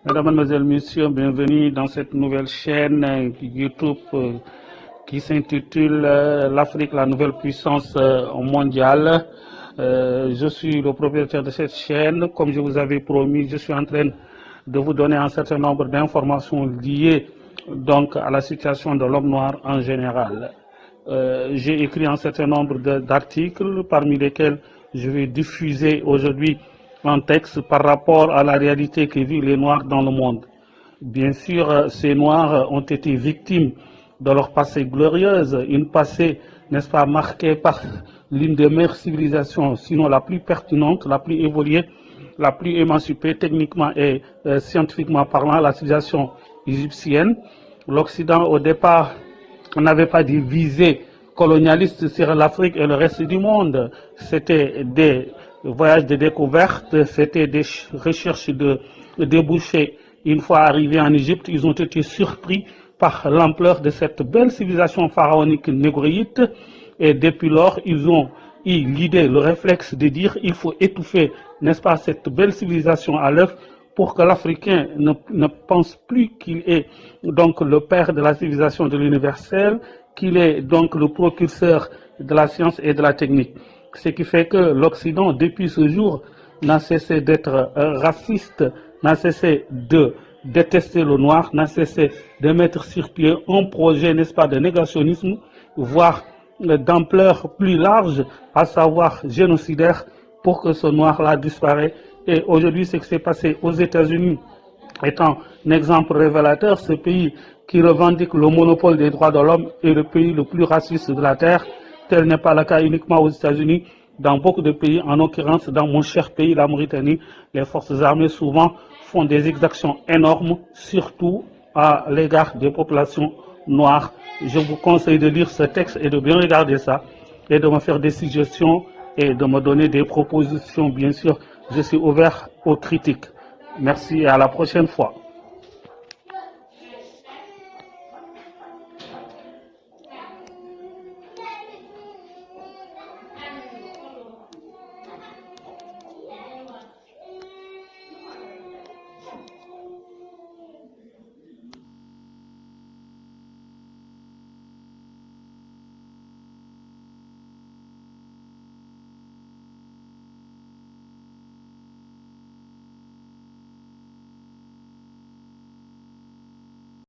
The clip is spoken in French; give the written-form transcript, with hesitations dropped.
Mesdames, Mademoiselles, Messieurs, bienvenue dans cette nouvelle chaîne YouTube qui s'intitule L'Afrique, la nouvelle puissance mondiale. Je suis le propriétaire de cette chaîne. Comme je vous avais promis, je suis en train de vous donner un certain nombre d'informations liées donc à la situation de l'homme noir en général. J'ai écrit un certain nombre d'articles parmi lesquels je vais diffuser aujourd'hui un texte par rapport à la réalité que vivent les Noirs dans le monde. Bien sûr, ces Noirs ont été victimes de leur passé glorieuse, une passé, n'est-ce pas, marquée par l'une des meilleures civilisations, sinon la plus pertinente, la plus évoluée, la plus émancipée techniquement et scientifiquement parlant, la civilisation égyptienne. L'Occident, au départ, n'avait pas de visée colonialiste sur l'Afrique et le reste du monde. C'était des voyages de découverte, c'était des recherches de débouchés. Une fois arrivés en Égypte, ils ont été surpris par l'ampleur de cette belle civilisation pharaonique négritte. Et depuis lors, ils ont eu l'idée, le réflexe de dire il faut étouffer, n'est-ce pas, cette belle civilisation à l'œuvre pour que l'Africain ne pense plus qu'il est donc le père de la civilisation de l'universel, qu'il est donc le précurseur de la science et de la technique. Ce qui fait que l'Occident, depuis ce jour, n'a cessé d'être raciste, n'a cessé de détester le noir, n'a cessé de mettre sur pied un projet, n'est-ce pas, de négationnisme, voire d'ampleur plus large, à savoir génocidaire, pour que ce noir-là disparaisse. Et aujourd'hui, ce qui s'est passé aux États-Unis étant un exemple révélateur, ce pays qui revendique le monopole des droits de l'homme est le pays le plus raciste de la Terre. Tel n'est pas le cas uniquement aux États-Unis. Dans beaucoup de pays, en l'occurrence dans mon cher pays, la Mauritanie, les forces armées souvent font des exactions énormes, surtout à l'égard des populations noires. Je vous conseille de lire ce texte et de bien regarder ça et de me faire des suggestions et de me donner des propositions, bien sûr. Je suis ouvert aux critiques. Merci et à la prochaine fois.